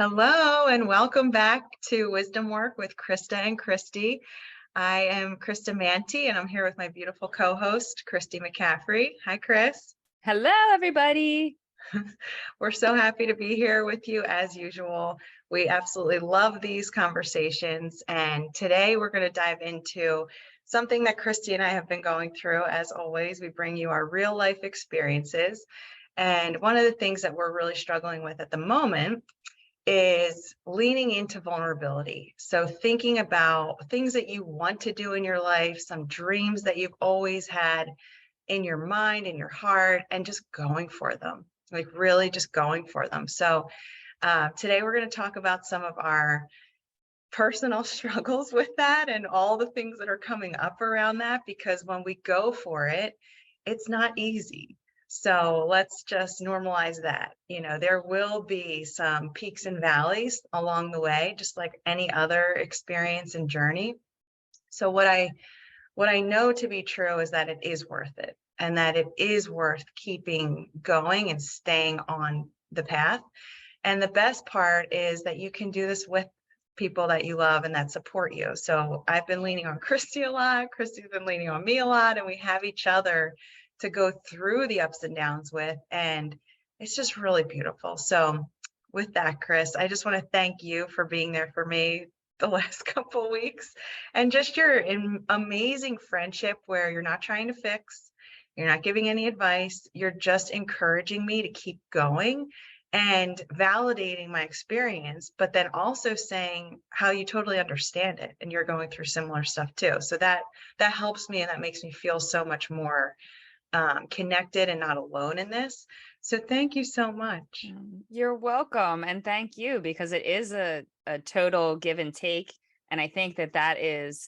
Hello and welcome back to Wisdom Work with Christa and Christy. I am Christa Mantey and I'm here with my beautiful co-host, Christy McCaffrey. Hi, Chris. Hello, everybody. We're so happy to be here with you as usual. We absolutely love these conversations. And today we're going to dive into something that Christy and I have been going through. As always, we bring you our real life experiences. And one of the things that we're really struggling with at the moment is leaning into vulnerability. So thinking about things that you want to do in your life, some dreams that you've always had in your mind, in your heart, and just going for them, like really just going for them. So today we're going to talk about some of our personal struggles with that and all the things that are coming up around that, because when we go for it, it's not easy. So let's just normalize that. There will be some peaks and valleys along the way, just like any other experience and journey. So what I know to be true is that it is worth it, and that it is worth keeping going and staying on the path. And the best part is that you can do this with people that you love and that support you. So I've been leaning on Christy a lot. Christy's been leaning on me a lot, and we have each other to go through the ups and downs with, and it's just really beautiful. So with that, Chris, I just want to thank you for being there for me the last couple of weeks, and just your amazing friendship where you're not trying to fix, you're not giving any advice, you're just encouraging me to keep going and validating my experience, but then also saying how you totally understand it and you're going through similar stuff too. So that helps me, and that makes me feel so much more connected and not alone in this. So thank you so much. You're welcome. And thank you, because it is a total give and take. And I think that is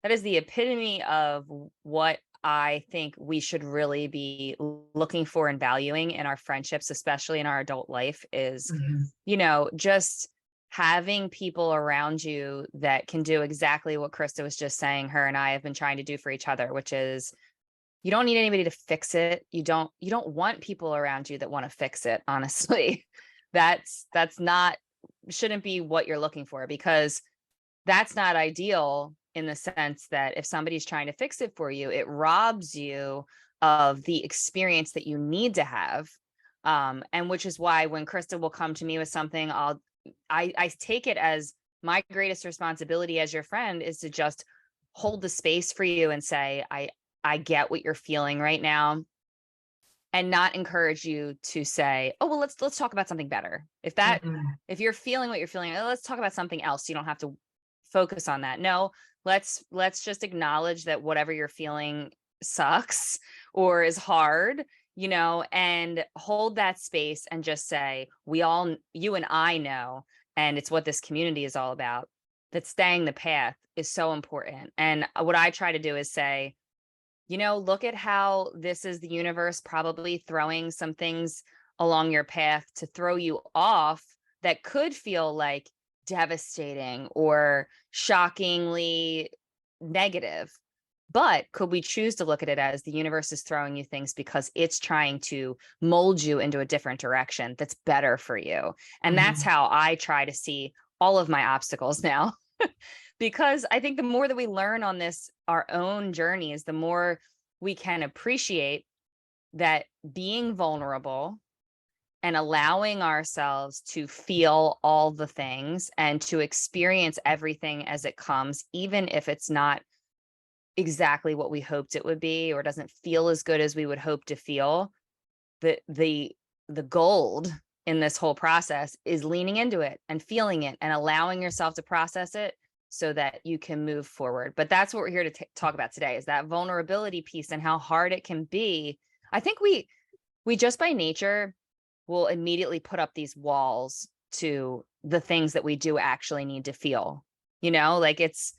the epitome of what I think we should really be looking for and valuing in our friendships, especially in our adult life, is, just having people around you that can do exactly what Christa was just saying her and I have been trying to do for each other, which is, you don't need anybody to fix it. You don't want people around you that want to fix it. Honestly, that's not, shouldn't be what you're looking for, because that's not ideal, in the sense that if somebody's trying to fix it for you, it robs you of the experience that you need to have. And which is why when Christa will come to me with something, I take it as my greatest responsibility as your friend is to just hold the space for you and say, I get what you're feeling right now, and not encourage you to say, oh, well, let's talk about something better. If you're feeling what you're feeling, let's talk about something else. You don't have to focus on that. No, let's just acknowledge that whatever you're feeling sucks or is hard, and hold that space and just say, you and I know, and it's what this community is all about, that staying the path is so important. And what I try to do is say, look at how this is the universe probably throwing some things along your path to throw you off that could feel like devastating or shockingly negative. But could we choose to look at it as the universe is throwing you things because it's trying to mold you into a different direction that's better for you? And that's how I try to see all of my obstacles now. Because I think the more that we learn on this, our own journeys, the more we can appreciate that being vulnerable and allowing ourselves to feel all the things and to experience everything as it comes, even if it's not exactly what we hoped it would be or doesn't feel as good as we would hope to feel, the gold in this whole process is leaning into it and feeling it and allowing yourself to process it so that you can move forward. But that's what we're here to talk about today, is that vulnerability piece and how hard it can be. I think we just by nature will immediately put up these walls to the things that we do actually need to feel. Like it's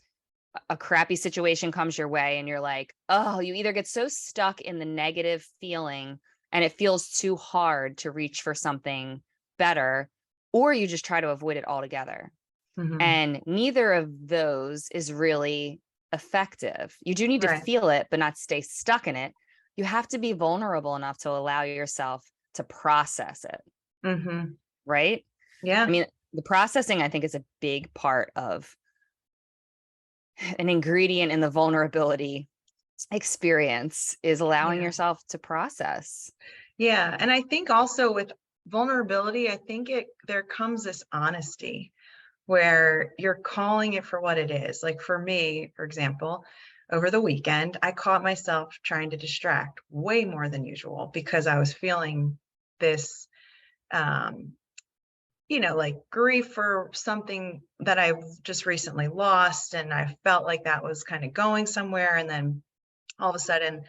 a crappy situation comes your way and you're like, oh, you either get so stuck in the negative feeling and it feels too hard to reach for something better, or you just try to avoid it altogether. And neither of those is really effective. You do need to feel it, but not stay stuck in it. You have to be vulnerable enough to allow yourself to process it. Right? Yeah. I mean, The processing, I think, is a big part of an ingredient in the vulnerability experience, is allowing Yeah. yourself to process. Yeah. And I think also with vulnerability, I think there comes this honesty where you're calling it for what it is. Like for me, for example, over the weekend, I caught myself trying to distract way more than usual because I was feeling this, um, like grief for something that I just recently lost. And I felt like that was kind of going somewhere. And then all of a sudden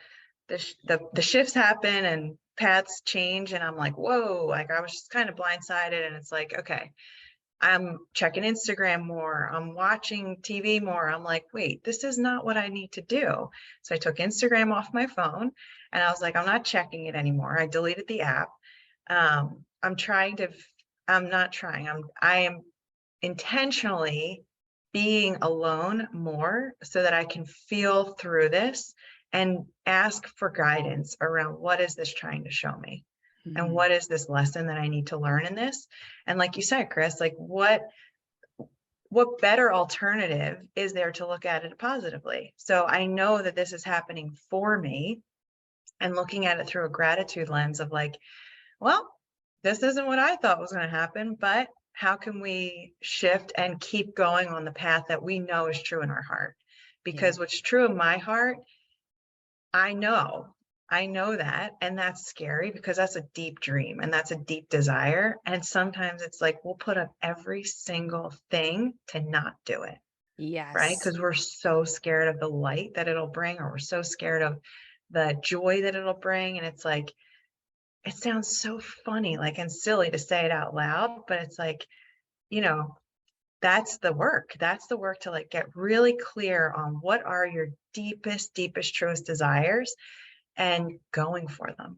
the shifts happen and paths change. And I'm like, whoa, like I was just kind of blindsided. And it's like, okay, I'm checking Instagram more. I'm watching TV more. I'm like, wait, this is not what I need to do. So I took Instagram off my phone and I was like, I'm not checking it anymore. I deleted the app. I'm trying to, I'm not trying, I am intentionally being alone more so that I can feel through this and ask for guidance around what is this trying to show me? And what is this lesson that I need to learn in this? And like you said, Chris, like what better alternative is there to look at it positively? So I know that this is happening for me, and looking at it through a gratitude lens of like, well, this isn't what I thought was going to happen, but how can we shift and keep going on the path that we know is true in our heart? Because what's true in my heart, I know that. And that's scary because that's a deep dream and that's a deep desire. And sometimes it's like, we'll put up every single thing to not do it. Right. Yes. Because we're so scared of the light that it'll bring, or we're so scared of the joy that it'll bring. And it's like, it sounds so funny, like, and silly to say it out loud, but it's like, you know, that's the work. That's the work to like get really clear on what are your deepest, truest desires and going for them.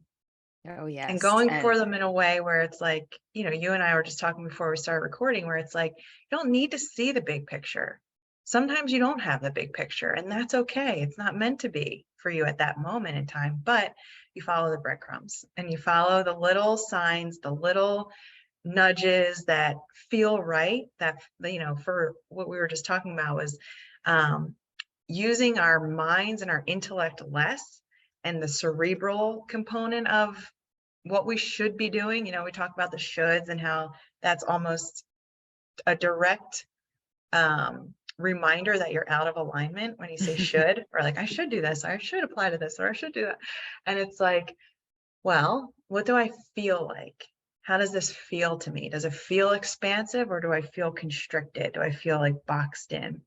Oh, And yes. going And for them in a way where it's like, you and I were just talking before we started recording, where it's like, you don't need to see the big picture. Sometimes you don't have the big picture, and that's okay. It's not meant to be for you at that moment in time, but you follow the breadcrumbs and you follow the little signs, the little nudges that feel right. That, for what we were just talking about was using our minds and our intellect less, and the cerebral component of what we should be doing. We talk about the shoulds and how that's almost a direct reminder that you're out of alignment when you say should, or like, I should do this, or I should apply to this, or I should do that. And it's like, well, what do I feel like? How does this feel to me? Does it feel expansive, or do I feel constricted? Do I feel like boxed in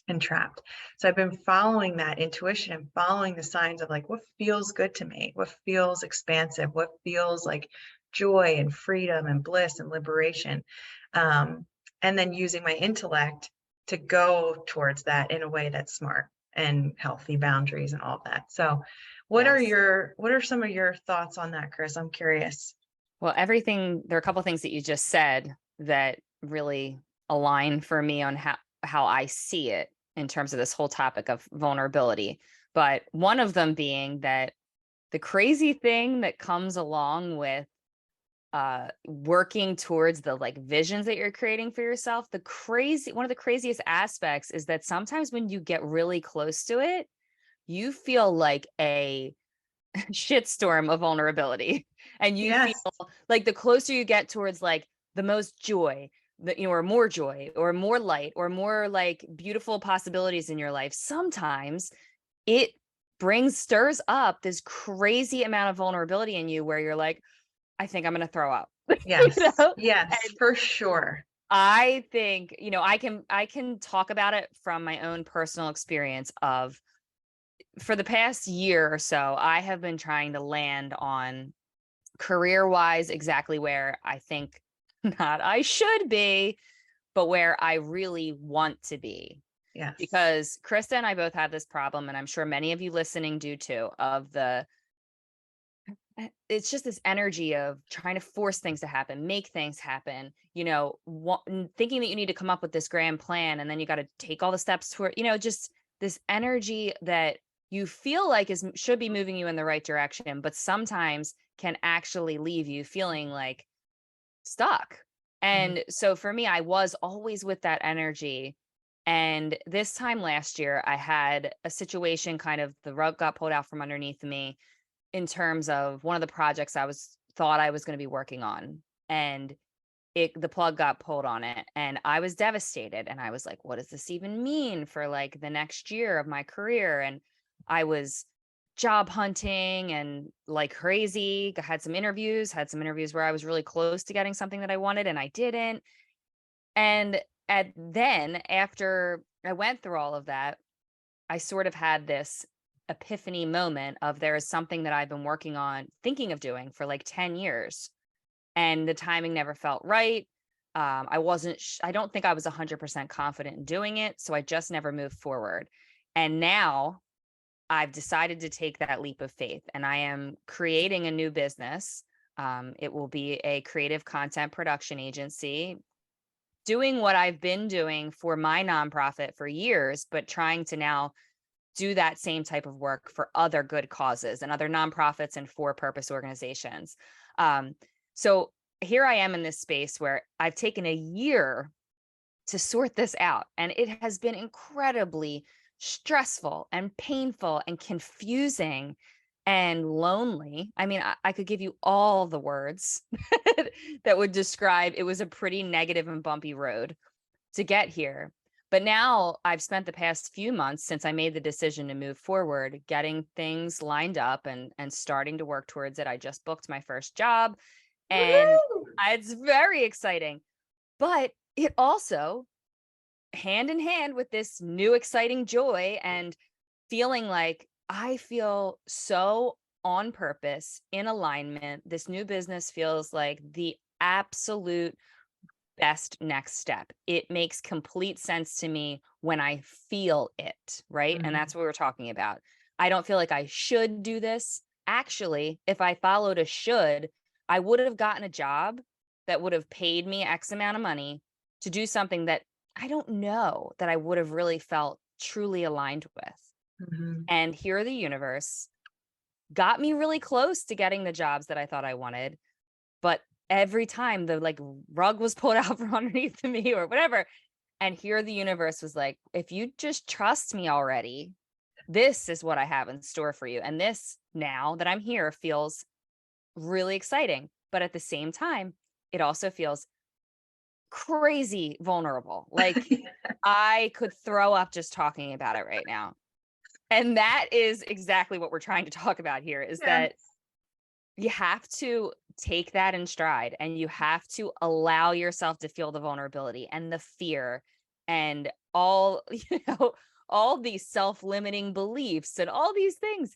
and trapped? So I've been following that intuition and following the signs of like, what feels good to me? What feels expansive? What feels like joy and freedom and bliss and liberation? And then using my intellect to go towards that in a way that's smart and healthy boundaries and all of that. So what yes. are some of your thoughts on that, Chris? I'm curious. Well, there are a couple of things that you just said that really align for me on how I see it in terms of this whole topic of vulnerability. But one of them being that the crazy thing that comes along with working towards the like visions that you're creating for yourself, one of the craziest aspects is that sometimes when you get really close to it, you feel like a shitstorm of vulnerability. And you Yes. feel like the closer you get towards like the most joy, or more joy, or more light, or more like beautiful possibilities in your life, sometimes it stirs up this crazy amount of vulnerability in you where you're like, I think I'm going to throw up. Yes. And Yes, for sure. I think, I can talk about it from my own personal experience of, for the past year or so, I have been trying to land on career-wise exactly where I think not I should be, but where I really want to be. Yes. Because Christa and I both have this problem, and I'm sure many of you listening do too, it's just this energy of trying to force things to happen, make things happen, thinking that you need to come up with this grand plan, and then you got to take all the steps toward, just this energy that you feel like should be moving you in the right direction, but sometimes can actually leave you feeling like stuck. And so for me, I was always with that energy. And this time last year, I had a situation, kind of the rug got pulled out from underneath me in terms of one of the projects thought I was going to be working on. And the plug got pulled on it, and I was devastated. And I was like, what does this even mean for like the next year of my career? And I was job hunting and like crazy. Had some interviews where I was really close to getting something that I wanted and I didn't. And then after I went through all of that, I sort of had this epiphany moment of there is something that I've been working on, thinking of doing for like 10 years. And the timing never felt right. I don't think I was 100% confident in doing it. So I just never moved forward. And now I've decided to take that leap of faith, and I am creating a new business. It will be a creative content production agency, doing what I've been doing for my nonprofit for years, but trying to now do that same type of work for other good causes and other nonprofits and for-purpose organizations. So here I am in this space where I've taken a year to sort this out, and it has been incredibly stressful and painful and confusing and lonely. I mean, I could give you all the words that would describe it. Was a pretty negative and bumpy road to get here. But now I've spent the past few months since I made the decision to move forward, getting things lined up and starting to work towards it. I just booked my first job, and it's very exciting. But it also, hand in hand with this new exciting joy and feeling like I feel so on purpose, in alignment. This new business feels like the absolute best next step. It makes complete sense to me when I feel it, right? And that's what we're talking about. I don't feel like I should do this. Actually, if I followed a should, I would have gotten a job that would have paid me X amount of money to do something that I don't know that I would have really felt truly aligned with. And here the universe got me really close to getting the jobs that I thought I wanted. But every time the like rug was pulled out from underneath me or whatever. And here the universe was like, if you just trust me already, this is what I have in store for you. And this, now that I'm here, feels really exciting. But at the same time, it also feels crazy vulnerable. Like I could throw up just talking about it right now. And that is exactly what we're trying to talk about here, is that you have to take that in stride, and you have to allow yourself to feel the vulnerability and the fear and all, all these self-limiting beliefs and all these things.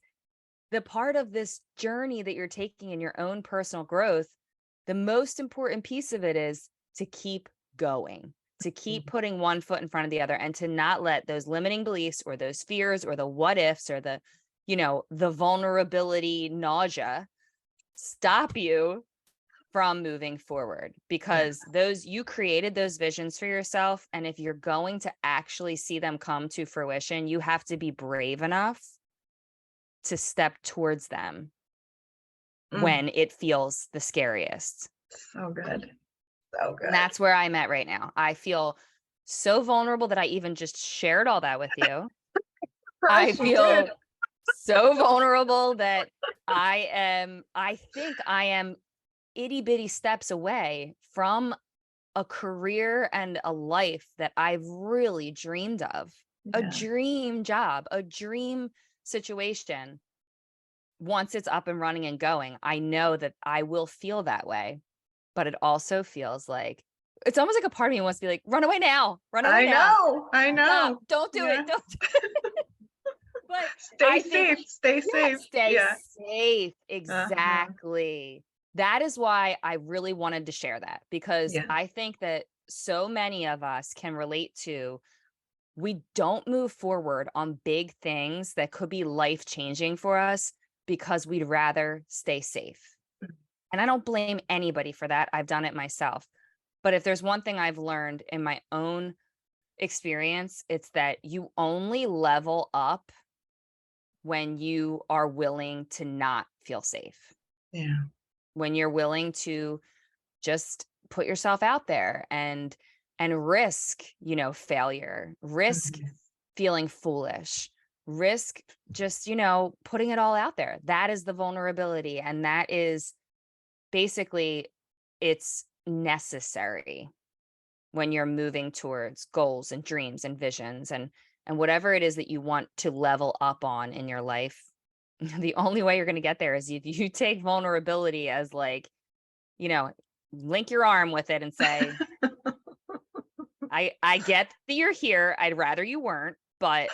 The part of this journey that you're taking in your own personal growth, the most important piece of it is to keep going, to keep putting one foot in front of the other, and to not let those limiting beliefs or those fears or the what ifs or the, the vulnerability nausea stop you from moving forward, because you created those visions for yourself. And if you're going to actually see them come to fruition, you have to be brave enough to step towards them when it feels the scariest. So good. So good. And that's where I'm at right now. I feel so vulnerable that I even just shared all that with you. I feel so vulnerable that I think I am itty bitty steps away from a career and a life that I've really dreamed of, a dream job, a dream situation. Once it's up and running and going, I know that I will feel that way, but it also feels like it's almost like a part of me wants to be like, run away now, run away now. I know. Stop, don't do it. Don't do it. But stay safe. Stay safe. Exactly. That is why I really wanted to share that, because I think that so many of us can relate to, we don't move forward on big things that could be life-changing for us because we'd rather stay safe. And I don't blame anybody for that. I've done it myself. But if there's one thing I've learned in my own experience, it's that you only level up when you are willing to not feel safe. Yeah. When you're willing to just put yourself out there and risk, failure, risk Mhm. feeling foolish, risk just, putting it all out there. That is the vulnerability. And that is basically, it's necessary when you're moving towards goals and dreams and visions and whatever it is that you want to level up on in your life. The only way you're going to get there is if you take vulnerability as like, link your arm with it and say, I get that you're here. I'd rather you weren't, but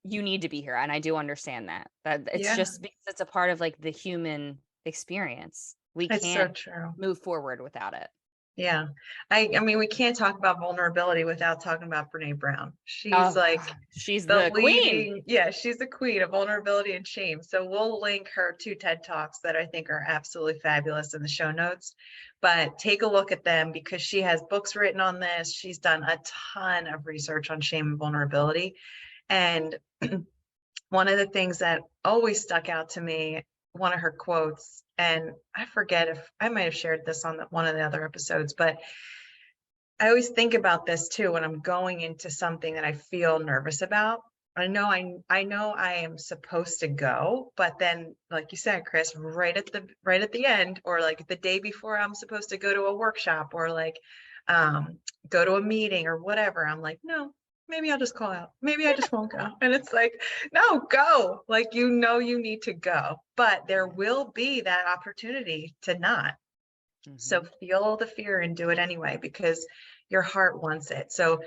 you need to be here. And I do understand that it's Yeah, just because it's a part of like the human experience. We it's so can't true. move forward without it. Yeah. I mean, we can't talk about vulnerability without talking about Brene Brown. She's Oh, like she's the the queen. leading, yeah, she's the queen of vulnerability and shame. So we'll link her two TED Talks that I think are absolutely fabulous in the show notes. But take a look at them because she has books written on this. She's done a ton of research on shame and vulnerability. And one of the things that always stuck out to me, one of her quotes, and I forget if I might have shared this on one of the other episodes, but I always think about this too when I'm going into something that I feel nervous about. I know I am supposed to go, but then, like you said, Chris, right at the end, or like the day before I'm supposed to go to a workshop or like go to a meeting or whatever, I'm like, no, maybe I'll just call out. Maybe I just won't go. And it's like, no, go. Like you need to go, but there will be that opportunity to not. So feel the fear and do it anyway because your heart wants it. So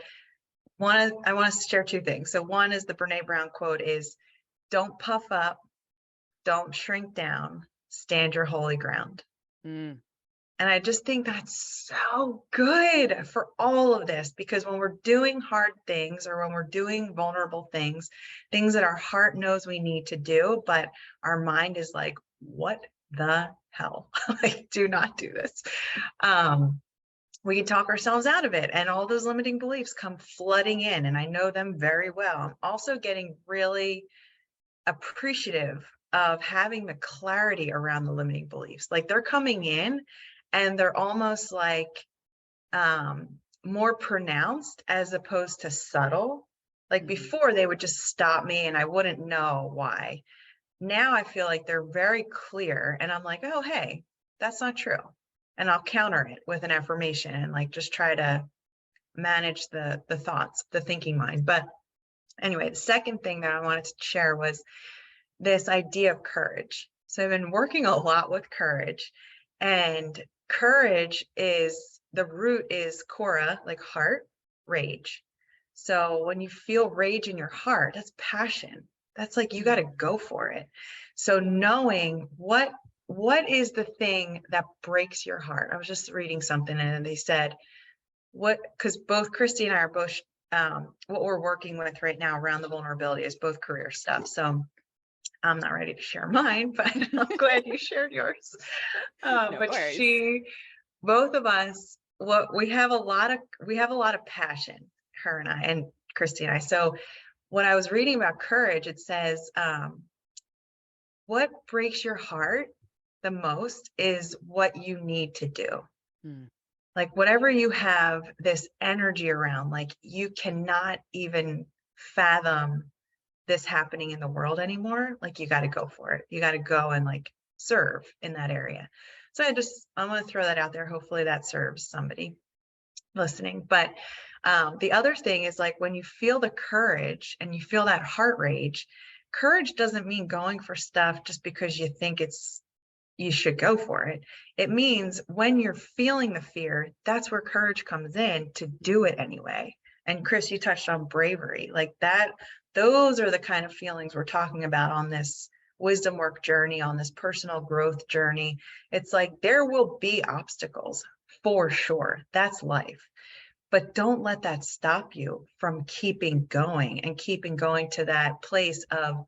I want to share two things. So one is the Brene Brown quote is, don't puff up, don't shrink down, stand your holy ground. Mm. And I just think that's so good for all of this, because when we're doing hard things or when we're doing vulnerable things, things that our heart knows we need to do, but our mind is like, what the hell? Like, do not do this. We can talk ourselves out of it, and all those limiting beliefs come flooding in, and I know them very well. I'm also getting really appreciative of having the clarity around the limiting beliefs. Like they're coming in and they're almost like more pronounced as opposed to subtle. Like before they would just stop me and I wouldn't know why. Now I feel like they're very clear and I'm like, oh, hey, that's not true. And I'll counter it with an affirmation and like just try to manage the thoughts, the thinking mind. But anyway, the second thing that I wanted to share was this idea of courage. So I've been working a lot with courage, and courage is the root is cora, like heart, rage. So when you feel rage in your heart, that's passion. That's like you got to go for it. So knowing what is the thing that breaks your heart. I was just reading something and they said because both Christy and I are both what we're working with right now around the vulnerability is both career stuff. So I'm not ready to share mine, but I'm glad you shared yours. No But worries. both of us, we have a lot of passion, her and I, and Christy and I. So when I was reading about courage, it says, what breaks your heart the most is what you need to do. Mm. Like whatever you have this energy around, like you cannot even fathom this happening in the world anymore. Like you got to go for it. You got to go and like serve in that area. So I'm going to throw that out there. Hopefully that serves somebody listening. But the other thing is like when you feel the courage and you feel that heart rage, courage doesn't mean going for stuff just because you think you should go for it. It means when you're feeling the fear, that's where courage comes in to do it anyway. And Chris, you touched on bravery, like that. Those are the kind of feelings we're talking about on this wisdom work journey, on this personal growth journey. It's like there will be obstacles for sure. That's life. But don't let that stop you from keeping going and keeping going to that place of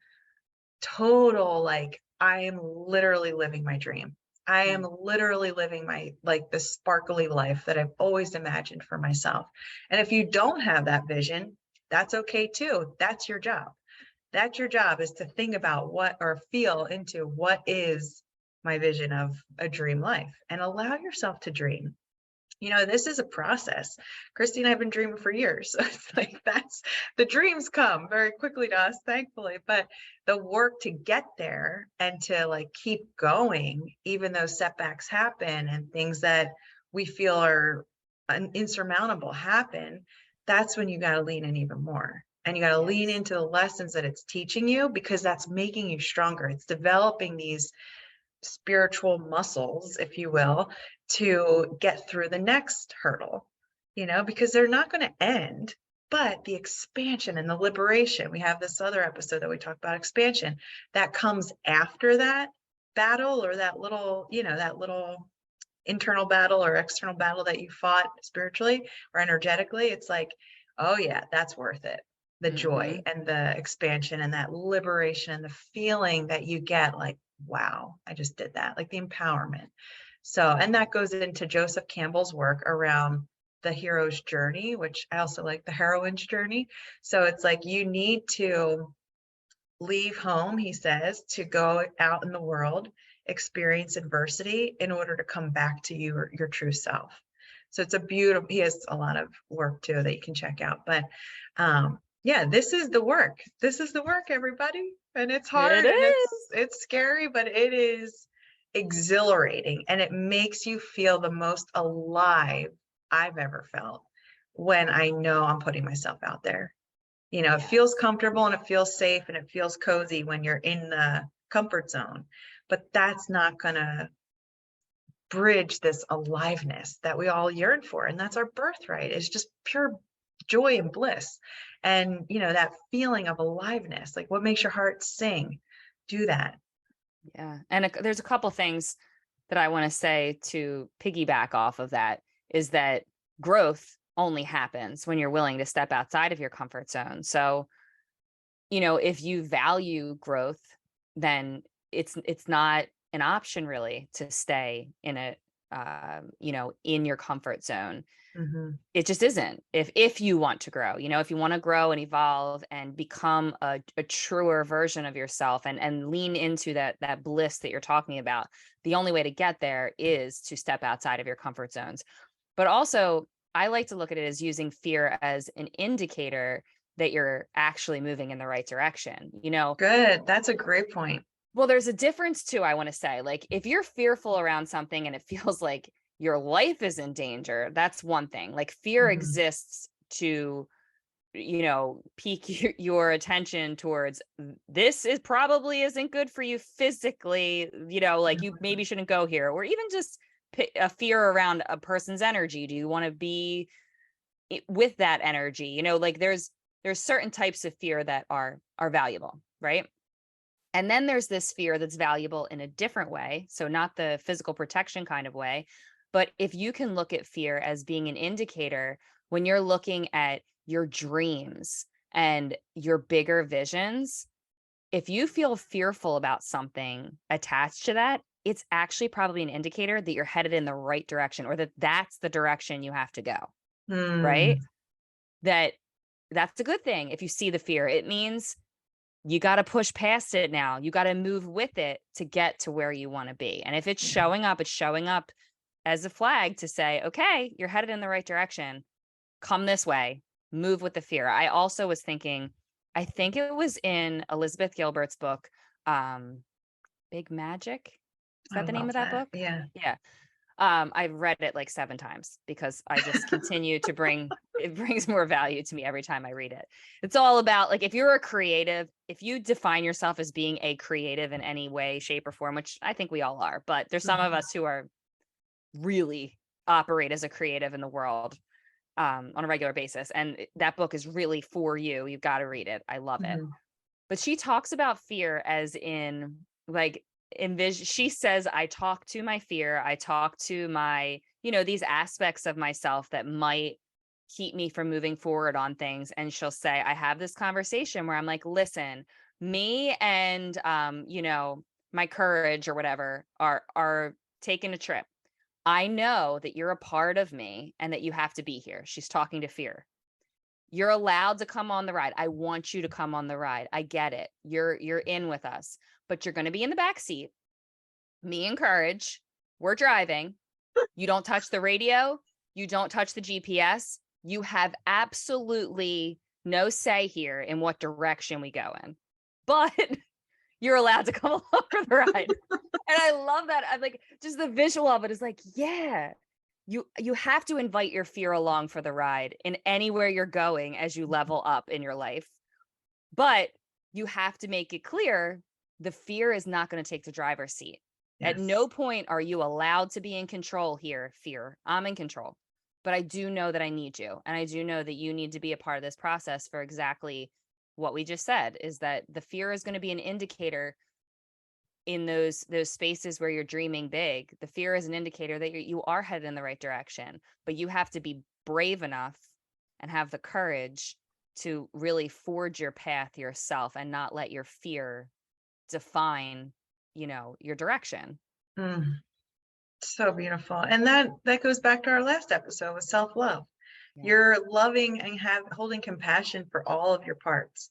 total, like, I am literally living my dream. I am literally living my, like, the sparkly life that I've always imagined for myself. And if you don't have that vision, that's okay too. That's your job. That's your job, is to think about what, or feel into what is my vision of a dream life, and allow yourself to dream. this is a process. Christy and I have been dreaming for years. So it's like the dreams come very quickly to us, thankfully. But the work to get there and to like keep going, even though setbacks happen and things that we feel are insurmountable happen, that's when you got to lean in even more. And you got to lean into the lessons that it's teaching you, because that's making you stronger. It's developing these spiritual muscles, if you will, to get through the next hurdle, because they're not going to end. But the expansion and the liberation, we have this other episode that we talked about expansion, that comes after that battle, or that little, that little internal battle or external battle that you fought spiritually or energetically. It's like, oh yeah, that's worth it. The joy and the expansion and that liberation and the feeling that you get, like, wow, I just did that, like the empowerment. So, and that goes into Joseph Campbell's work around the hero's journey, which I also like the heroine's journey. So it's like, you need to leave home, he says, to go out in the world, experience adversity in order to come back to your true self. So it's a beautiful, he has a lot of work too that you can check out. But yeah, this is the work. This is the work, everybody. And it's hard, and it's scary, but it is exhilarating, and it makes you feel the most alive I've ever felt when I know I'm putting myself out there. It feels comfortable and it feels safe and it feels cozy when you're in the comfort zone, but that's not gonna bridge this aliveness that we all yearn for. And that's our birthright. It's just pure joy and bliss. And, that feeling of aliveness, like what makes your heart sing, do that. Yeah. And there's a couple things that I want to say to piggyback off of that, is that growth only happens when you're willing to step outside of your comfort zone. So, if you value growth, then it's not an option really to stay in a, in your comfort zone. It just isn't. If you want to grow, if you want to grow and evolve and become a truer version of yourself and lean into that bliss that you're talking about, the only way to get there is to step outside of your comfort zones. But also, I like to look at it as using fear as an indicator that you're actually moving in the right direction. Good. That's a great point. Well, there's a difference too, I want to say. Like, if you're fearful around something and it feels like your life is in danger, that's one thing. Like, fear exists to, pique your attention towards, this is probably isn't good for you physically, like you maybe shouldn't go here, or even just a fear around a person's energy. Do you want to be with that energy? Like there's certain types of fear that are valuable, right? And then there's this fear that's valuable in a different way. So not the physical protection kind of way, but if you can look at fear as being an indicator when you're looking at your dreams and your bigger visions, if you feel fearful about something attached to that, it's actually probably an indicator that you're headed in the right direction, or that's the direction you have to go, right? That's a good thing. If you see the fear, it means you got to push past it now. You got to move with it to get to where you want to be. And if it's showing up as a flag to say, okay, you're headed in the right direction. Come this way, move with the fear. I also was thinking, I think it was in Elizabeth Gilbert's book, Big Magic. Is that the name of that book? Yeah. Yeah. I've read it like 7 times because I just continue to it brings more value to me every time I read it. It's all about, like, if you're a creative, if you define yourself as being a creative in any way, shape, or form, which I think we all are, but there's some of us who are really operate as a creative in the world on a regular basis. And that book is really for you. You've got to read it. I love it. But she talks about fear as in, like, envision. She says, I talk to my fear. I talk to my, these aspects of myself that might keep me from moving forward on things. And she'll say, I have this conversation where I'm like, listen, me and, my courage or whatever are taking a trip. I know that you're a part of me and that you have to be here. She's talking to fear. You're allowed to come on the ride. I want you to come on the ride. I get it. You're in with us, but you're going to be in the back seat. Me and Courage, we're driving. You don't touch the radio. you don't touch the GPS. You have absolutely no say here in what direction we go in, but you're allowed to come along for the ride. And I love that. I'm like, just the visual of it is like, yeah, you have to invite your fear along for the ride in anywhere you're going as you level up in your life. But you have to make it clear the fear is not going to take the driver's seat. At no point are you allowed to be in control here, fear. I'm in control. But I do know that I need you. And I do know that you need to be a part of this process for exactly what we just said, is that the fear is going to be an indicator in those spaces where you're dreaming big. The fear is an indicator that you are headed in the right direction, but you have to be brave enough and have the courage to really forge your path yourself and not let your fear define, your direction. So beautiful. And that goes back to our last episode with self-love. Yeah. You're loving and holding compassion for all of your parts,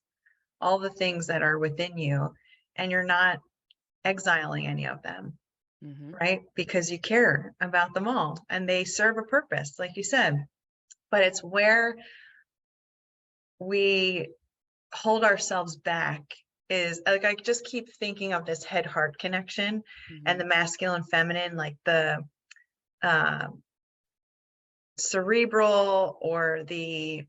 all the things that are within you, and you're not exiling any of them, right? Because you care about them all and they serve a purpose, like you said. But it's where we hold ourselves back is like, I just keep thinking of this head-heart connection and the masculine, feminine, like the cerebral or the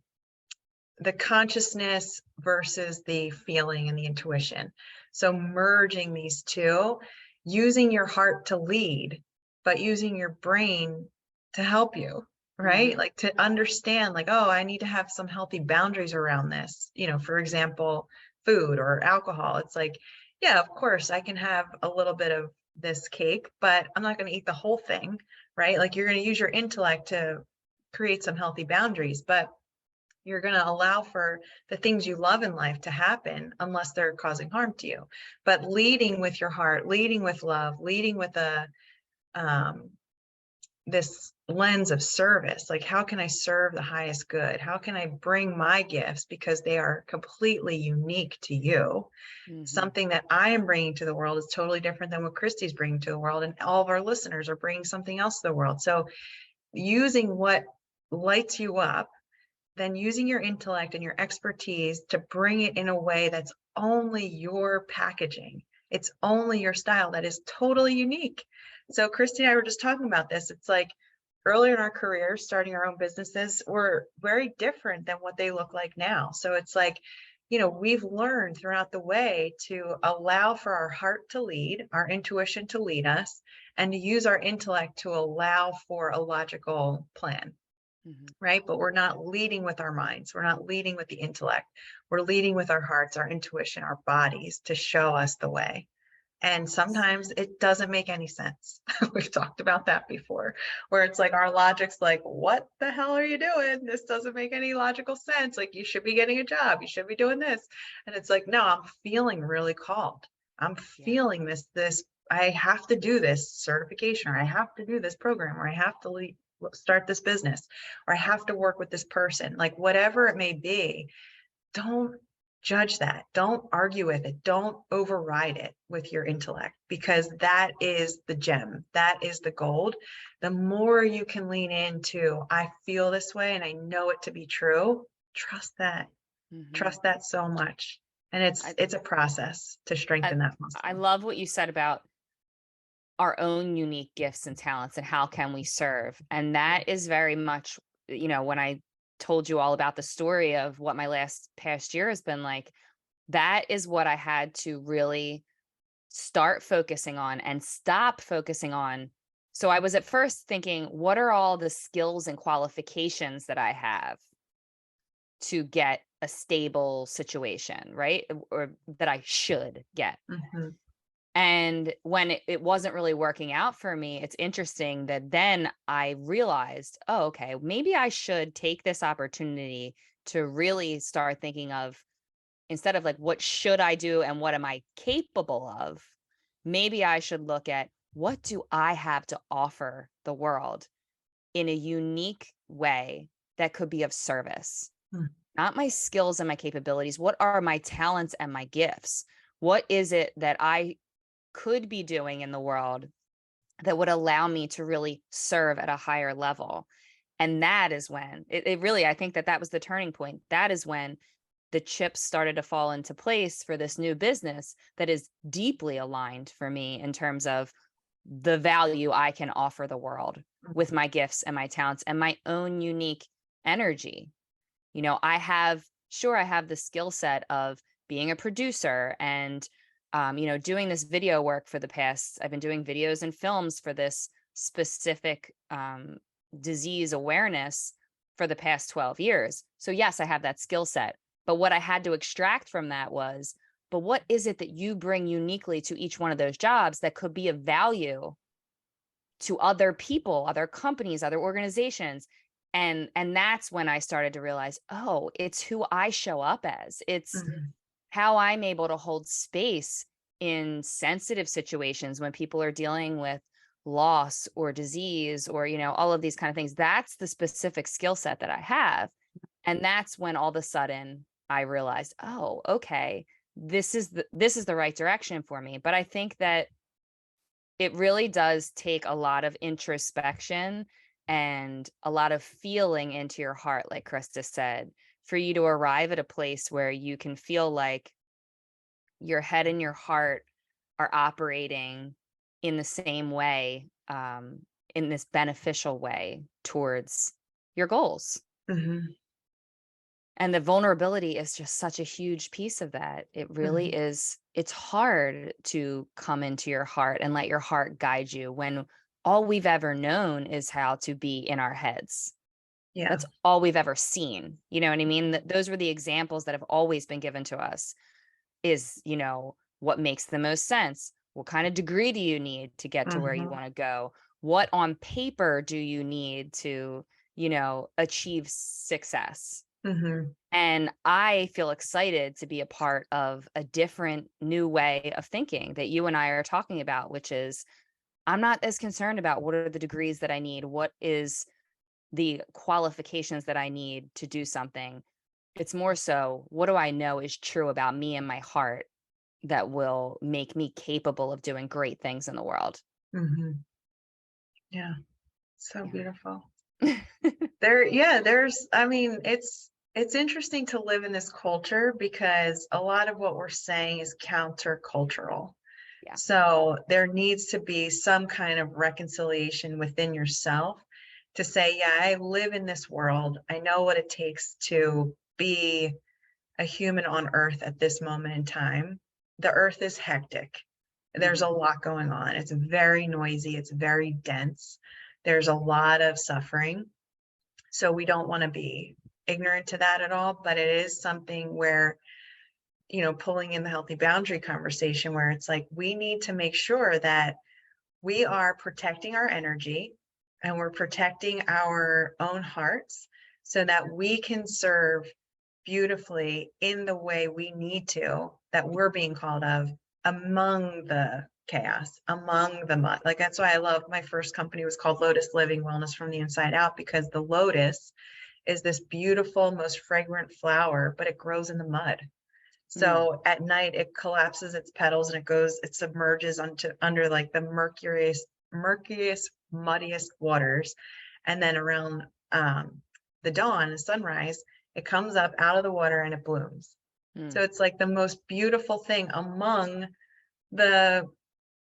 consciousness versus the feeling and the intuition. So merging these two, using your heart to lead, but using your brain to help you, right? Like to understand, like, oh, I need to have some healthy boundaries around this, for example, food or alcohol. It's like, yeah, of course I can have a little bit of this cake, but I'm not going to eat the whole thing, right? Like you're going to use your intellect to create some healthy boundaries, but you're going to allow for the things you love in life to happen unless they're causing harm to you. But leading with your heart, leading with love, leading with this lens of service, like how can I serve the highest good? How can I bring my gifts because they are completely unique to you? Something that I am bringing to the world is totally different than what Christy's bringing to the world, and all of our listeners are bringing something else to the world. So using what lights you up, then using your intellect and your expertise to bring it in a way that's only your packaging. It's only your style that is totally unique. So Christy and I were just talking about this. It's like earlier in our careers, starting our own businesses were very different than what they look like now. So it's like, we've learned throughout the way to allow for our heart to lead, our intuition to lead us, and to use our intellect to allow for a logical plan. Right? But we're not leading with our minds. We're not leading with the intellect. We're leading with our hearts, our intuition, our bodies to show us the way. And sometimes it doesn't make any sense. We've talked about that before, where it's like our logic's like, what the hell are you doing? This doesn't make any logical sense. Like, you should be getting a job. You should be doing this. And it's like, no, I'm feeling really called. I'm feeling this, I have to do this certification, or I have to do this program, or I have to start this business, or I have to work with this person, like whatever it may be. Don't judge that. Don't argue with it. Don't override it with your intellect, because that is the gem. That is the gold. The more you can lean into, I feel this way and I know it to be true, trust that. Trust that so much. And it's a process to strengthen that muscle. I love what you said about our own unique gifts and talents and how can we serve. And that is very much, when I told you all about the story of what my past year has been like, that is what I had to really start focusing on and stop focusing on. So I was at first thinking, what are all the skills and qualifications that I have to get a stable situation, right? Or that I should get. And when it wasn't really working out for me, it's interesting that then I realized, oh, okay, maybe I should take this opportunity to really start thinking of, instead of like, what should I do and what am I capable of? Maybe I should look at, what do I have to offer the world in a unique way that could be of service? Not my skills and my capabilities. What are my talents and my gifts? What is it that I could be doing in the world that would allow me to really serve at a higher level? And that is when it really, I think that was the turning point. That is when the chips started to fall into place for this new business that is deeply aligned for me in terms of the value I can offer the world with my gifts and my talents and my own unique energy. I have the skill set of being a producer and, doing this video work I've been doing videos and films for this specific disease awareness for the past 12 years. So yes, I have that skill set. But what I had to extract from that was, but what is it that you bring uniquely to each one of those jobs that could be of value to other people, other companies, other organizations? And that's when I started to realize, oh, it's who I show up as. It's how I'm able to hold space in sensitive situations when people are dealing with loss or disease or, all of these kind of things. That's the specific skill set that I have. And that's when all of a sudden I realized, oh, okay, this is the right direction for me. But I think that it really does take a lot of introspection and a lot of feeling into your heart, like Christa said, for you to arrive at a place where you can feel like your head and your heart are operating in the same way, in this beneficial way towards your goals. And the vulnerability is just such a huge piece of that. It really is. It's hard to come into your heart and let your heart guide you when all we've ever known is how to be in our heads. Yeah. That's all we've ever seen. You know what I mean? Those were the examples that have always been given to us is, what makes the most sense? What kind of degree do you need to get to where you want to go? What on paper do you need to, achieve success? And I feel excited to be a part of a different new way of thinking that you and I are talking about, which is I'm not as concerned about what are the degrees that I need, what is the qualifications that I need to do something. It's more so, what do I know is true about me and my heart that will make me capable of doing great things in the world. Yeah. So Yeah. beautiful. It's interesting to live in this culture because a lot of what we're saying is countercultural. Yeah. So there needs to be some kind of reconciliation within yourself to say, yeah, I live in this world. I know what it takes to be a human on earth at this moment in time. The earth is hectic. There's a lot going on. It's very noisy. It's very dense. There's a lot of suffering. So we don't want to be ignorant to that at all, but it is something where, pulling in the healthy boundary conversation where it's like, we need to make sure that we are protecting our energy and we're protecting our own hearts so that we can serve beautifully in the way we need to, that we're being called of among the chaos, among the mud. Like, that's why I love my first company was called Lotus Living Wellness from the Inside Out, because the lotus is this beautiful, most fragrant flower, but it grows in the mud. So at night it collapses its petals and it submerges under like the murkiest, muddiest waters. And then around the dawn, the sunrise, it comes up out of the water and it blooms. So it's like the most beautiful thing among the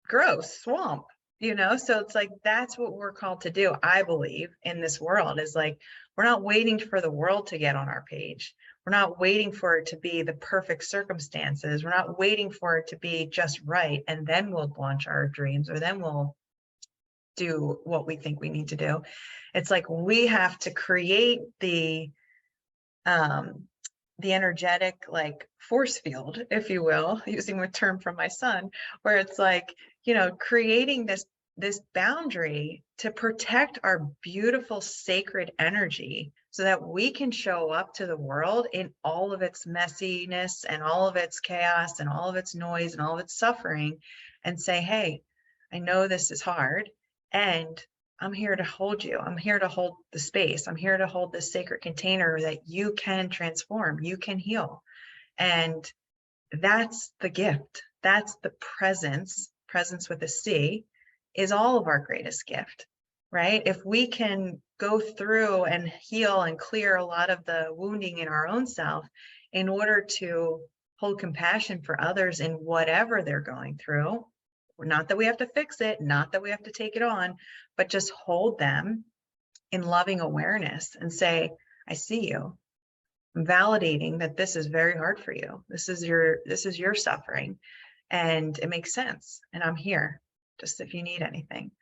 gross swamp, so it's like, that's what we're called to do. I believe in this world is like, we're not waiting for the world to get on our page. We're not waiting for it to be the perfect circumstances. We're not waiting for it to be just right. And then we'll launch our dreams, or then we'll do what we think we need to do. It's like, we have to create the energetic, like, force field, if you will, using a term from my son, where it's like, creating this boundary to protect our beautiful sacred energy so that we can show up to the world in all of its messiness and all of its chaos and all of its noise and all of its suffering and say, hey, I know this is hard and I'm here to hold you. I'm here to hold the space. I'm here to hold this sacred container that you can transform, you can heal. And that's the gift. That's the presence with a C, is all of our greatest gift. right? If we can go through and heal and clear a lot of the wounding in our own self in order to hold compassion for others in whatever they're going through, not that we have to fix it, not that we have to take it on, but just hold them in loving awareness and say, I see you. I'm validating that this is very hard for you. This is your suffering, and it makes sense. And I'm here just if you need anything,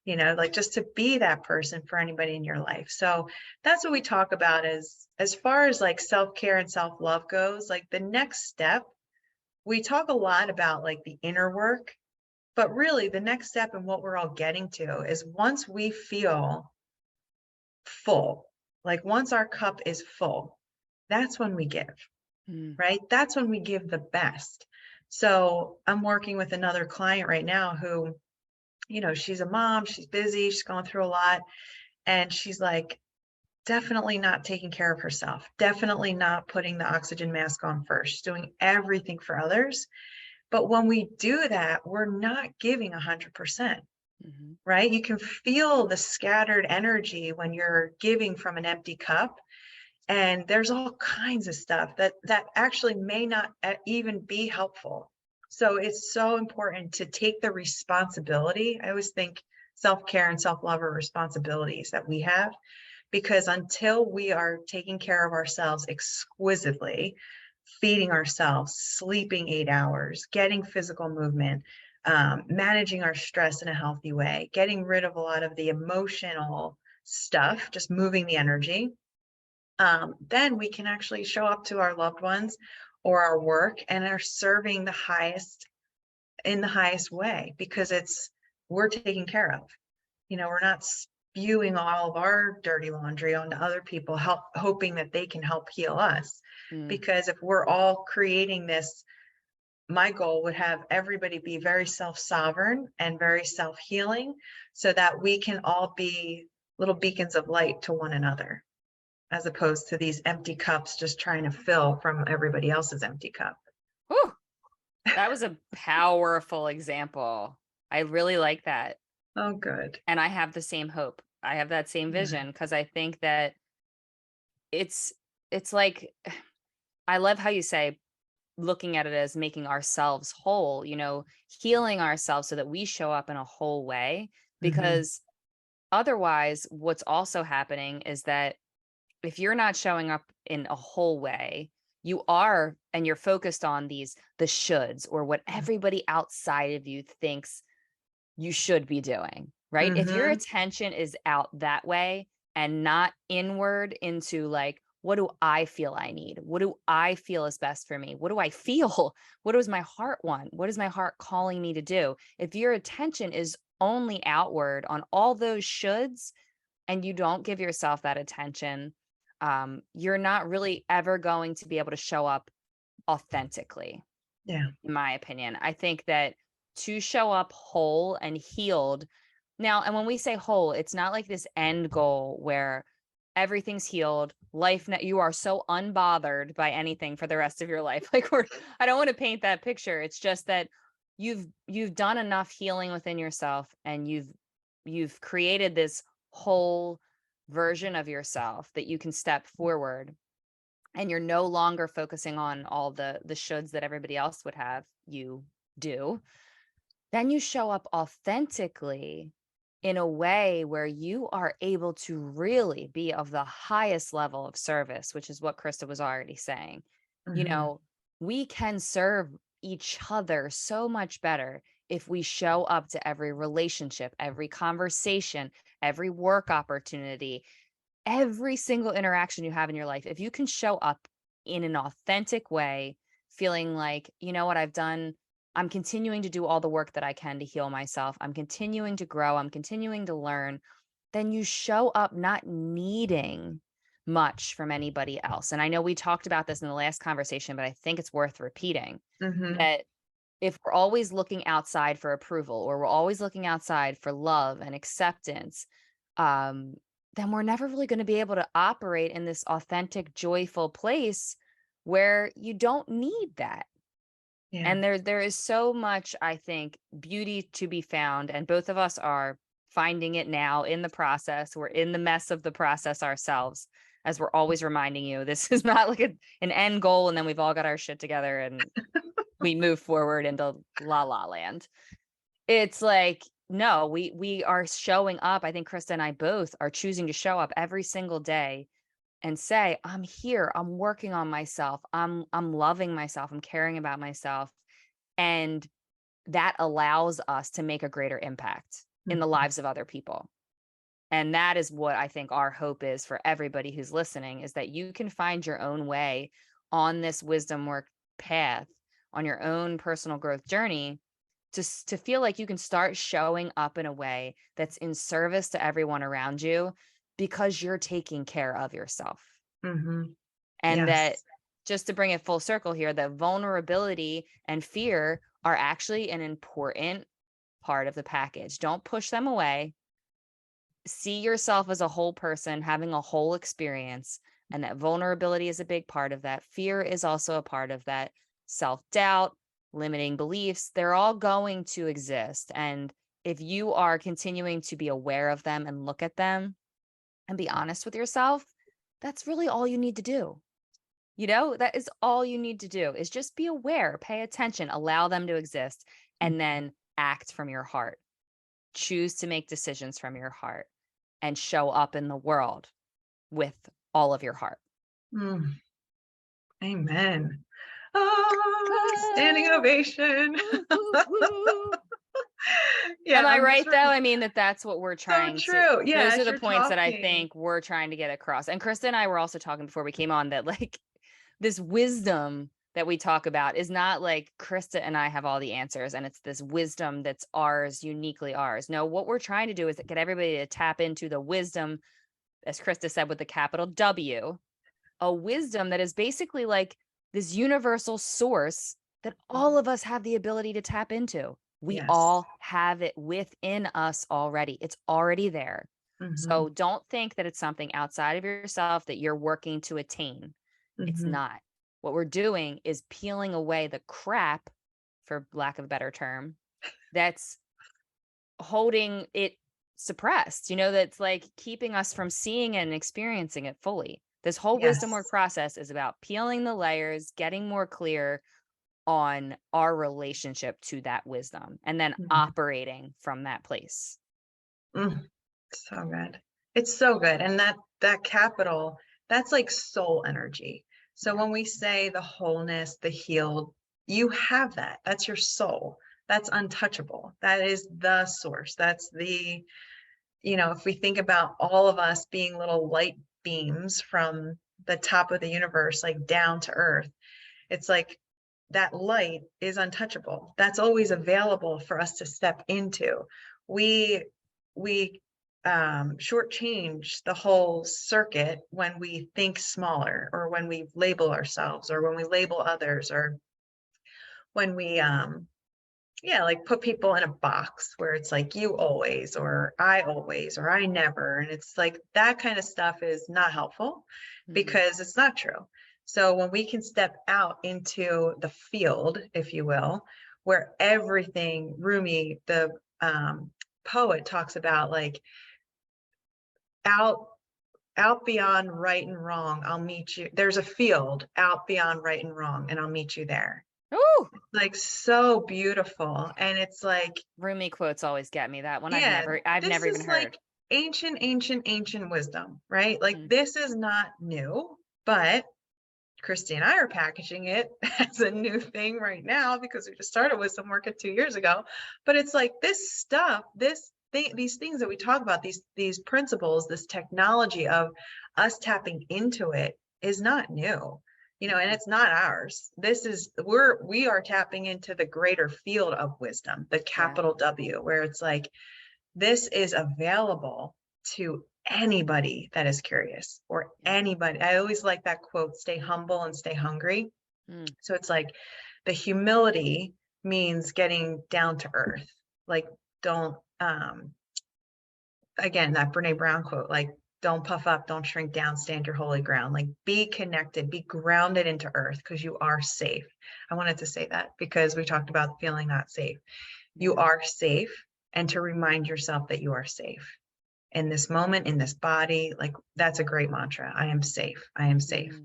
like just to be that person for anybody in your life. So that's what we talk about as far as like self-care and self-love goes. Like the next step, we talk a lot about like the inner work, but really the next step and what we're all getting to is once we feel full, like once our cup is full, that's when we give, right? That's when we give the best. So I'm working with another client right now who, she's a mom, she's busy, she's going through a lot. And she's like, definitely not taking care of herself, definitely not putting the oxygen mask on first. She's doing everything for others. But when we do that, we're not giving 100%, right? You can feel the scattered energy when you're giving from an empty cup. And there's all kinds of stuff that actually may not even be helpful. So it's so important to take the responsibility. I always think self-care and self-love are responsibilities that we have, because until we are taking care of ourselves exquisitely, feeding ourselves, sleeping 8 hours, getting physical movement, managing our stress in a healthy way, getting rid of a lot of the emotional stuff, just moving the energy, then we can actually show up to our loved ones or our work and are serving the highest in the highest way, because we're taken care of. We're not spewing all of our dirty laundry onto other people, hoping that they can help heal us. Because if we're all creating this, my goal would have everybody be very self-sovereign and very self-healing, so that we can all be little beacons of light to one another, as opposed to these empty cups just trying to fill from everybody else's empty cup. Whew, that was a powerful example. I really like that. Oh, good. And I have the same hope. I have that same vision, because I think that it's like, I love how you say, looking at it as making ourselves whole, healing ourselves so that we show up in a whole way, because otherwise what's also happening is that if you're not showing up in a whole way, and you're focused on the shoulds or what everybody outside of you thinks you should be doing, right? If your attention is out that way and not inward into like, what do I feel I need? What do I feel is best for me? What do I feel? What does my heart want? What is my heart calling me to do? If your attention is only outward on all those shoulds and you don't give yourself that attention, you're not really ever going to be able to show up authentically. Yeah. In my opinion, I think that to show up whole and healed now, and when we say whole, it's not like this end goal where everything's healed, you are so unbothered by anything for the rest of your life. Like I don't want to paint that picture. It's just that you've done enough healing within yourself, and you've created this whole version of yourself that you can step forward, and you're no longer focusing on all the shoulds that everybody else would have you do. Then you show up authentically in a way where you are able to really be of the highest level of service, which is what Christa was already saying. We can serve each other so much better if we show up to every relationship, every conversation, every work opportunity, every single interaction you have in your life. If you can show up in an authentic way, feeling like, what I've done, I'm continuing to do all the work that I can to heal myself, I'm continuing to grow, I'm continuing to learn, then you show up not needing much from anybody else. And I know we talked about this in the last conversation, but I think it's worth repeating that if we're always looking outside for approval, or we're always looking outside for love and acceptance, then we're never really going to be able to operate in this authentic, joyful place where you don't need that. Yeah. And there is so much, I think, beauty to be found. And both of us are finding it now in the process. We're in the mess of the process ourselves, as we're always reminding you, this is not like an end goal and then we've all got our shit together and we move forward into la la land. It's like, no, we are showing up. I think Christa and I both are choosing to show up every single day and say, I'm here, I'm working on myself, I'm loving myself, I'm caring about myself. And that allows us to make a greater impact in the lives of other people. And that is what I think our hope is for everybody who's listening, is that you can find your own way on this wisdom work path, on your own personal growth journey, to feel like you can start showing up in a way that's in service to everyone around you, because you're taking care of yourself. And that, Yes. just to bring it full circle here, that vulnerability and fear are actually an important part of the package. Don't push them away. See yourself as a whole person having a whole experience, and that vulnerability is a big part of that. Fear is also a part of that. Self-doubt, limiting beliefs, they're all going to exist. And if you are continuing to be aware of them and look at them and be honest with yourself, that's really all you need to do. You know, that is all you need to do, is just be aware, pay attention, allow them to exist, and then act from your heart. Choose to make decisions from your heart and show up in the world with all of your heart. Amen. Standing ovation. Am I right though? I mean, that's what we're trying so to, true. Yeah, those are the you're points that I talking. think we're trying to get across. And Krista and I were also talking before we came on that, like, this wisdom that we talk about is not like Krista and I have all the answers and it's this wisdom that's ours, uniquely ours. No, what we're trying to do is get everybody to tap into the wisdom, as Krista said, with the capital W, a wisdom that is basically like this universal source that all of us have the ability to tap into. We Yes. all have it within us already. It's already there. So don't think that it's something outside of yourself that you're working to attain. It's not. What we're doing is peeling away the crap, for lack of a better term, that's holding it suppressed, you know, that's like keeping us from seeing and experiencing it fully. This whole wisdom work process is about peeling the layers, getting more clear on our relationship to that wisdom, and then operating from that place. So good. It's so good. And that capital, that's like soul energy. So when we say the wholeness, the healed, you have that. That's your soul. That's untouchable. That is the source. That's the, you know, if we think about all of us being little light beams from the top of the universe, like down to earth, it's like that light is untouchable. That's always available for us to step into. We shortchange the whole circuit when we think smaller, or when we label ourselves, or when we label others, or when we like put people in a box where it's like you always, or I always, or I never. And it's like that kind of stuff is not helpful, because it's not true. So when we can step out into the field, if you will, where everything, Rumi, the poet, talks about, like, out beyond right and wrong, I'll meet you. There's a field out beyond right and wrong, and I'll meet you there. Ooh, like so beautiful. And it's like, Rumi quotes always get me. That one yeah, I've this never even is heard. like ancient wisdom, right? Like this is not new, but Christy and I are packaging it as a new thing right now, because we just started wisdom work 2 years ago. But it's like this stuff, these things that we talk about, these principles, this technology of us tapping into it is not new, you know, and it's not ours. This is, we are tapping into the greater field of wisdom, the capital W, where it's like, this is available to anybody that is curious, or anybody. I always like that quote, stay humble and stay hungry. So it's like the humility means getting down to earth. Like, don't, again, that Brene Brown quote, like, don't puff up, don't shrink down, stand your holy ground. Like, be connected, be grounded into earth, because you are safe. I wanted to say that because we talked about feeling not safe. You are safe. and to remind yourself that you are safe in this moment, in this body. Like, that's a great mantra. I am safe. I am safe. Mm.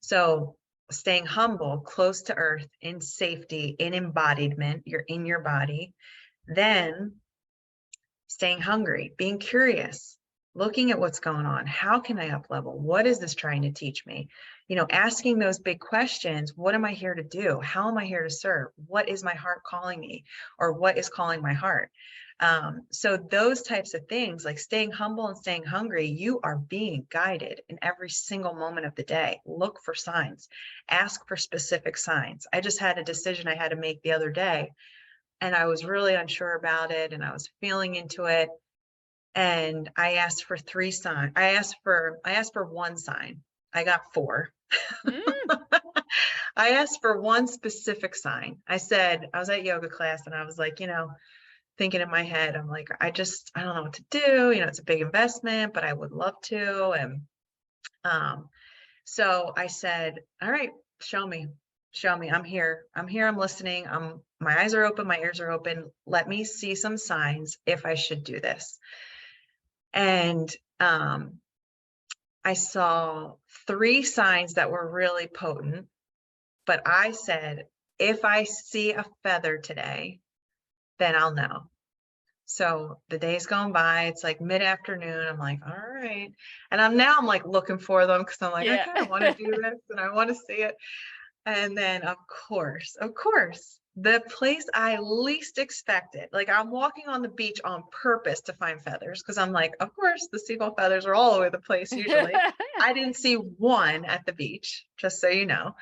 So staying humble, close to earth, in safety, in embodiment, you're in your body. Then staying hungry, being curious, looking at what's going on. How can I up level? What is this trying to teach me? You know, asking those big questions. What am I here to do? How am I here to serve? What is my heart calling me? Or what is calling my heart? So those types of things, like staying humble and staying hungry, you are being guided in every single moment of the day. Look for signs, ask for specific signs. I just had a decision I had to make the other day, and I was really unsure about it, and I was feeling into it. And I asked for 3 signs. I asked for one sign. I got 4. Mm. I asked for one specific sign. I was at yoga class, and I was like, thinking in my head, I'm like, I don't know what to do. It's a big investment, but I would love to. And so I said, all right, show me. I'm here. I'm listening. My eyes are open. My ears are open. Let me see some signs if I should do this. And I saw 3 signs that were really potent, but I said, if I see a feather today, then I'll know. So the day's gone by. It's like mid-afternoon. I'm like, all right. And I'm like looking for them, because I'm like, Yeah. okay, I want to do this and I want to see it. And then of course, the place I least expected, like I'm walking on the beach on purpose to find feathers, because I'm like, of course, the seagull feathers are all over the place usually. I didn't see one at the beach, just so you know.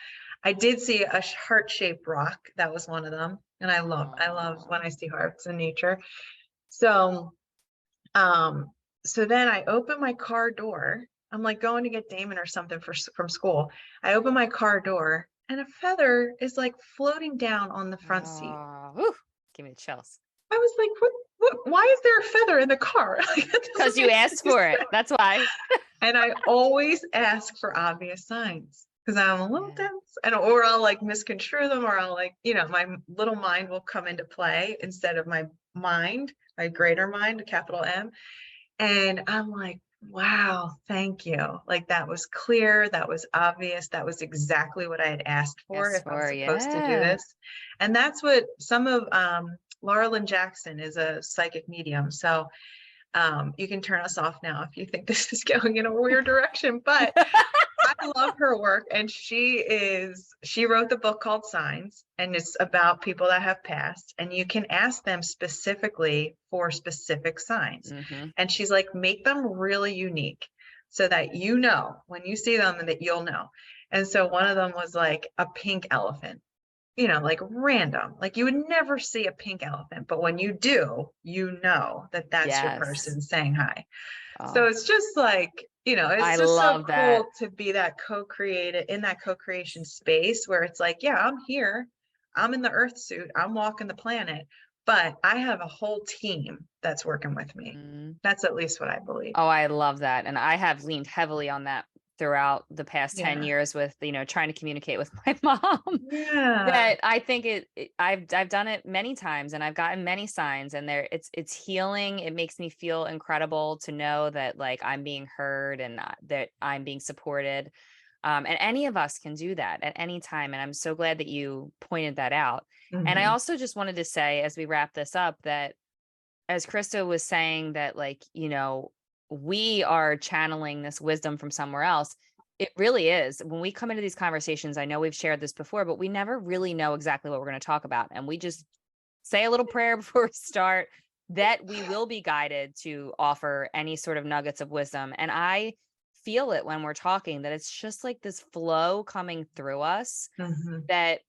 I did see a heart-shaped rock. That was one of them. And I love when I see hearts in nature. So, so then I open my car door. I'm like going to get Damon or something from school. I open my car door, and a feather is like floating down on the front seat. Whew, give me the chills. I was like, what, why is there a feather in the car? Because you asked for it. That's why. And I always ask for obvious signs, because I'm a little Yeah. dense, or I'll like misconstrue them, or I'll like, my little mind will come into play instead of my greater mind, capital M. And I'm like, wow, thank you. Like, that was clear. That was obvious. That was exactly what I had asked for if I'm supposed to do this. And that's what some of, Laura Lynn Jackson is a psychic medium. So you can turn us off now if you think this is going in a weird direction, but I love her work. And she wrote the book called Signs, and it's about people that have passed, and you can ask them specifically for specific signs. Mm-hmm. And she's like, make them really unique so that when you see them, and that you'll know. And so one of them was like a pink elephant, like random, like you would never see a pink elephant, but when you do, that's your person saying hi. So it's just like, it's just so cool to be that in that co-creation space where it's like, yeah, I'm here, I'm in the earth suit, I'm walking the planet, but I have a whole team that's working with me. Mm-hmm. That's at least what I believe. Oh, I love that. And I have leaned heavily on that throughout the past 10 years with, trying to communicate with my mom. Yeah. That I think I've done it many times, and I've gotten many signs, and it's healing. It makes me feel incredible to know that like I'm being heard, and that I'm being supported. And any of us can do that at any time. And I'm so glad that you pointed that out. Mm-hmm. And I also just wanted to say, as we wrap this up, that as Christa was saying, that like, we are channeling this wisdom from somewhere else. It really is. When we come into these conversations, I know we've shared this before, but we never really know exactly what we're going to talk about. And we just say a little prayer before we start, that we will be guided to offer any sort of nuggets of wisdom. And I feel it when we're talking, that it's just like this flow coming through us. Mm-hmm.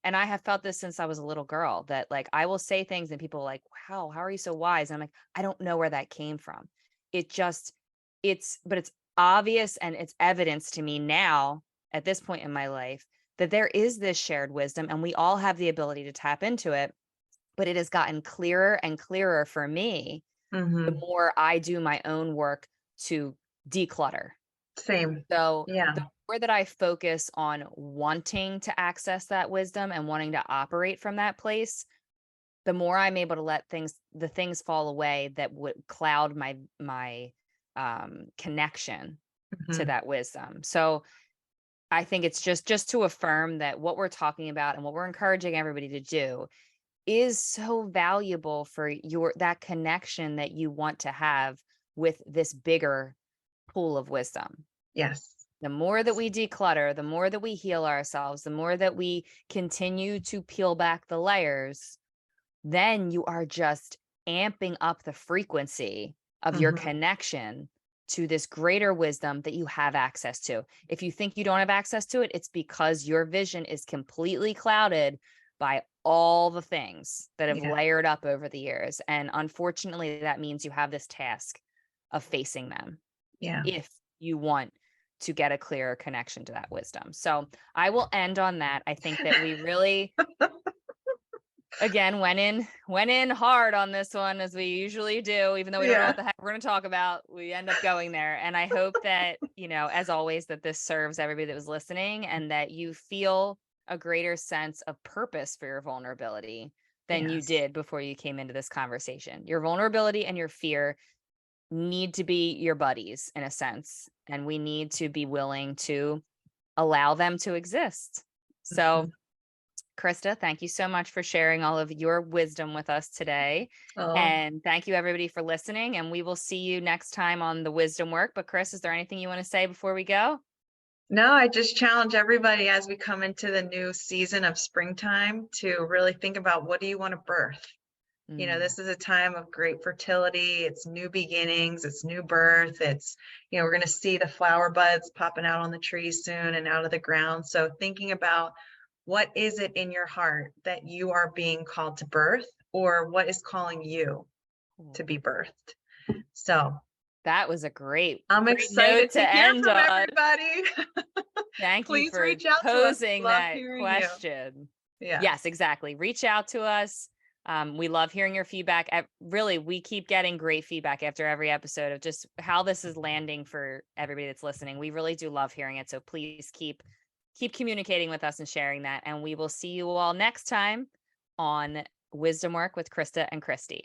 And I have felt this since I was a little girl, that like, I will say things and people are like, wow, how are you so wise? And I'm like, I don't know where that came from. But it's obvious, and it's evidence to me now at this point in my life that there is this shared wisdom, and we all have the ability to tap into it. But it has gotten clearer and clearer for me, mm-hmm. the more I do my own work to declutter. Same. So the more that I focus on wanting to access that wisdom and wanting to operate from that place, the more I'm able to let the things fall away that would cloud my connection to Mhm. that wisdom. So I think it's just to affirm that what we're talking about and what we're encouraging everybody to do is so valuable for that connection that you want to have with this bigger pool of wisdom. Yes. The more that we declutter, the more that we heal ourselves, the more that we continue to peel back the layers, then you are just amping up the frequency of your Mhm. connection to this greater wisdom that you have access to. If you think you don't have access to it, it's because your vision is completely clouded by all the things that have Yeah. layered up over the years. And unfortunately, that means you have this task of facing them Yeah. if you want to get a clearer connection to that wisdom. So I will end on that. I think that we really, again, went in hard on this one, as we usually do. Even though we don't know Yeah. what the heck we're going to talk about, we end up going there. And I hope that, as always, that this serves everybody that was listening, and that you feel a greater sense of purpose for your vulnerability than you Yes. did before you came into this conversation. Your vulnerability and your fear need to be your buddies in a sense, and we need to be willing to allow them to exist. So Mhm. Christa, thank you so much for sharing all of your wisdom with us today. Oh, And thank you everybody for listening. And we will see you next time on the wisdom work. But Chris, is there anything you want to say before we go? no, I just challenge everybody as we come into the new season of springtime to really think about, what do you want to birth? Mm, This is a time of great fertility. It's new beginnings. It's new birth. We're going to see the flower buds popping out on the trees soon and out of the ground. So thinking about, what is it in your heart that you are being called to birth, or what is calling you cool. to be birthed? So That was a great I'm note excited to to hear end from on. everybody. Thank you Please for reach out to us. posing Love that hearing you. question. Yes. Yes, exactly. Reach out to us. We love hearing your feedback. Really, we keep getting great feedback after every episode of just how this is landing for everybody that's listening. We really do love hearing it. So please keep communicating with us and sharing that. And we will see you all next time on Wisdom Work with Christa and Christy.